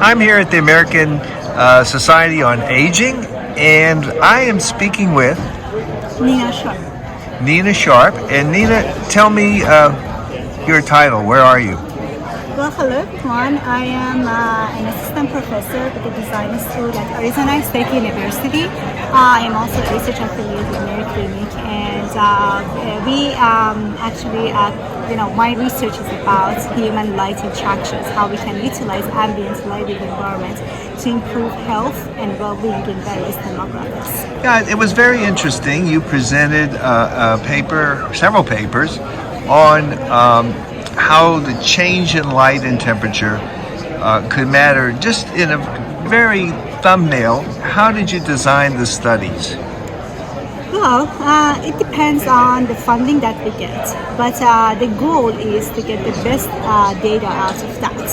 I'm here at the American Society on Aging, and I am speaking with Nina Sharp. Nina Sharp. And Nina, tell me your title. Where are you? Well, hello everyone. I am an assistant professor at the design school at Arizona State University. I am also a research affiliate with Mayo Clinic, and my research is about human light interactions, how we can utilize ambient lighting environment to improve health and well-being in various demographics. Yeah, it was very interesting. You presented several papers on how the change in light and temperature could matter. Just in a very thumbnail, how did you design the studies? Well, it depends on the funding that we get, but the goal is to get the best data out of that.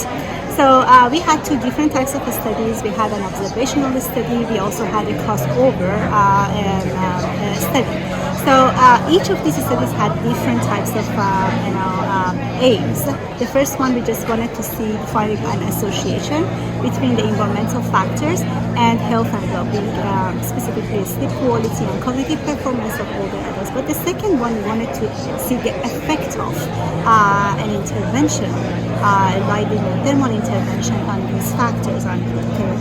So we had two different types of studies. We had an observational study. We also had a crossover study. So each of these studies had different types of aims. The first one, we just wanted to see finding an association between the environmental factors and health and well-being, specifically sleep quality and cognitive performance of older adults. But the second one, we wanted to see the effect of an intervention, lighting or thermal intervention on these factors, on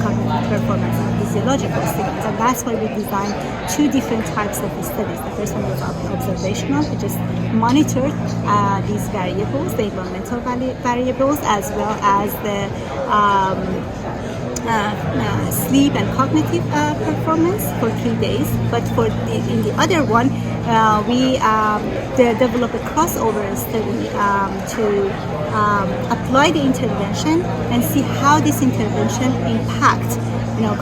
cognitive performance and physiological signals. And that's why we designed two different types of studies. The first one was observational. We just monitored these variables, the environmental variables, as well as the sleep and cognitive performance for 3 days. But in the other one, we developed a crossover study to apply the intervention and see how this intervention impacts,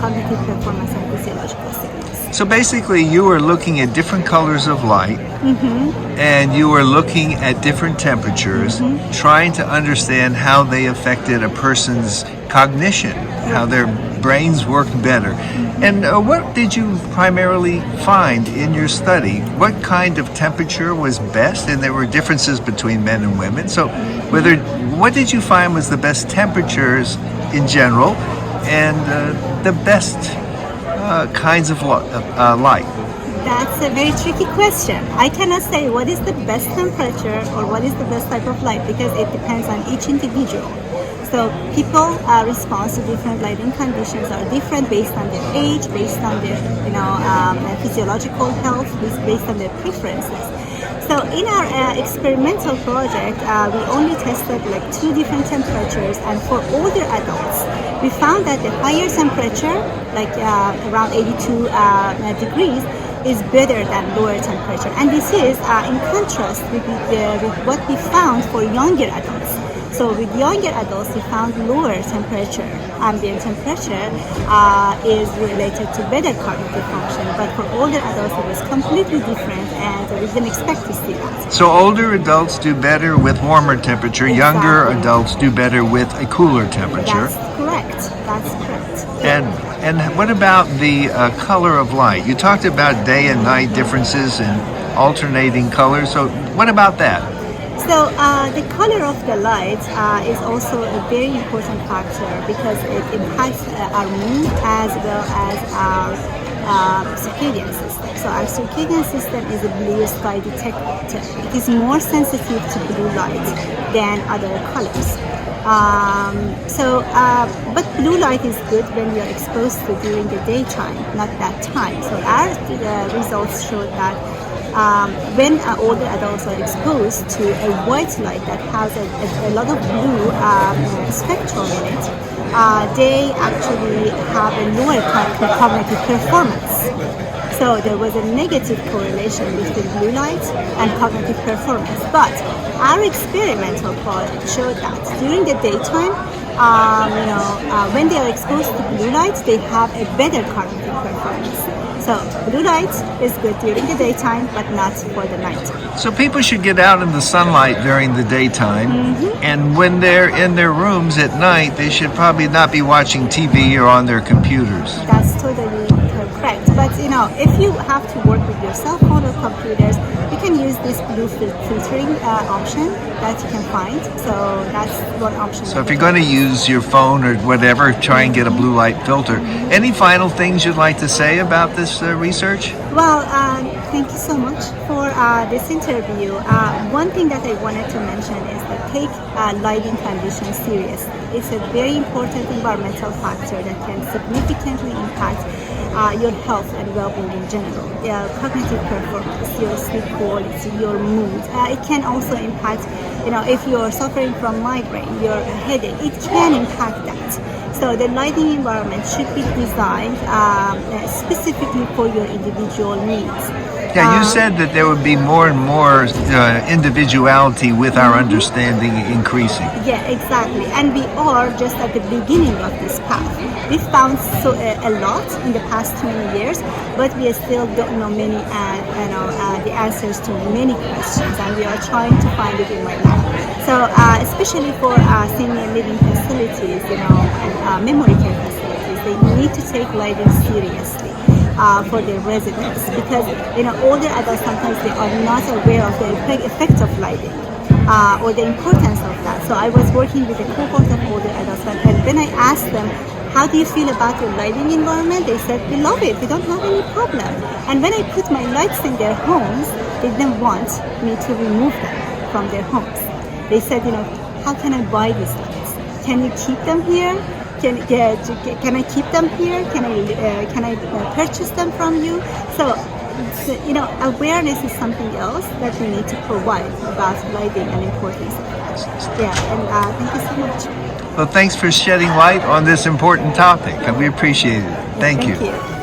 cognitive performance and physiological signals. So basically, you were looking at different colors of light, and you were looking at different temperatures, trying to understand how they affected a person's cognition, how their brains worked better. And what did you primarily find in your study? What kind of temperature was best? And there were differences between men and women. So what did you find was the best temperatures in general and the best kinds of light? That's a very tricky question. I cannot say what is the best temperature or what is the best type of light, because it depends on each individual. So people respond to different lighting conditions are different based on their age, based on their physiological health, based on their preferences. So in our experimental project, we only tested like two different temperatures, and for older adults, we found that the higher temperature, like around 82 degrees, is better than lower temperature. And this is in contrast with what we found for younger adults. So with younger adults, we found lower temperature, ambient temperature, is related to better cognitive function. But for older adults, it was completely different, and we didn't expect to see that. So older adults do better with warmer temperature, Exactly. Younger adults do better with a cooler temperature. That's correct. That's correct. And what about the color of light? You talked about day and night differences and alternating colors. So what about that? So the color of the light is also a very important factor, because it impacts our mood as well as our circadian system. So our circadian system is a blue sky detector. It is more sensitive to blue light than other colors. But blue light is good when we are exposed to during the daytime, not that time. So our results showed that when older adults are exposed to a white light that has a lot of blue spectrum in it, they actually have a lower cognitive performance. So there was a negative correlation between blue light and cognitive performance. But our experimental project showed that during the daytime, when they are exposed to blue light, they have a better cognitive performance. So blue light is good during the daytime, but not for the nighttime. So people should get out in the sunlight during the daytime, and when they're in their rooms at night, they should probably not be watching TV or on their computers. That's totally correct. But if you have to work with your cell phone or computers, you can use this blue filtering option that you can find. So that's one option. So if you're going to use your phone or whatever, try and get a blue light filter. Any final things you'd like to say about this research? Well, thank you so much for this interview. One thing that I wanted to mention is that take lighting conditions seriously. It's a very important environmental factor that can significantly impact your health and well-being in general, cognitive performance, your sleep quality, your mood. It can also impact, if you're suffering from migraine, your headache, it can impact that. So the lighting environment should be designed specifically for your individual needs. Yeah, you said that there would be more and more individuality with our understanding increasing. Yeah, exactly. And we are just at the beginning of this path. We found a lot in the past 20 years, but we still don't know many, the answers to many questions, and we are trying to find it in my lab. So, especially for senior living facilities, and memory care facilities, they need to take lighting seriously. For their residents, because older adults sometimes they are not aware of the effect of lighting or the importance of that. So I was working with a cohort of older adults, and when I asked them, how do you feel about your lighting environment, they said, we love it, we don't have any problem. And when I put my lights in their homes, they didn't want me to remove them from their homes. They said, how can I buy these lights? Can you keep them here? Can I keep them here? Can I purchase them from you? So awareness is something else that we need to provide about lighting and importance of that. Yeah, and thank you so much. Well, thanks for shedding light on this important topic. We appreciate it. Thank you. Thank you.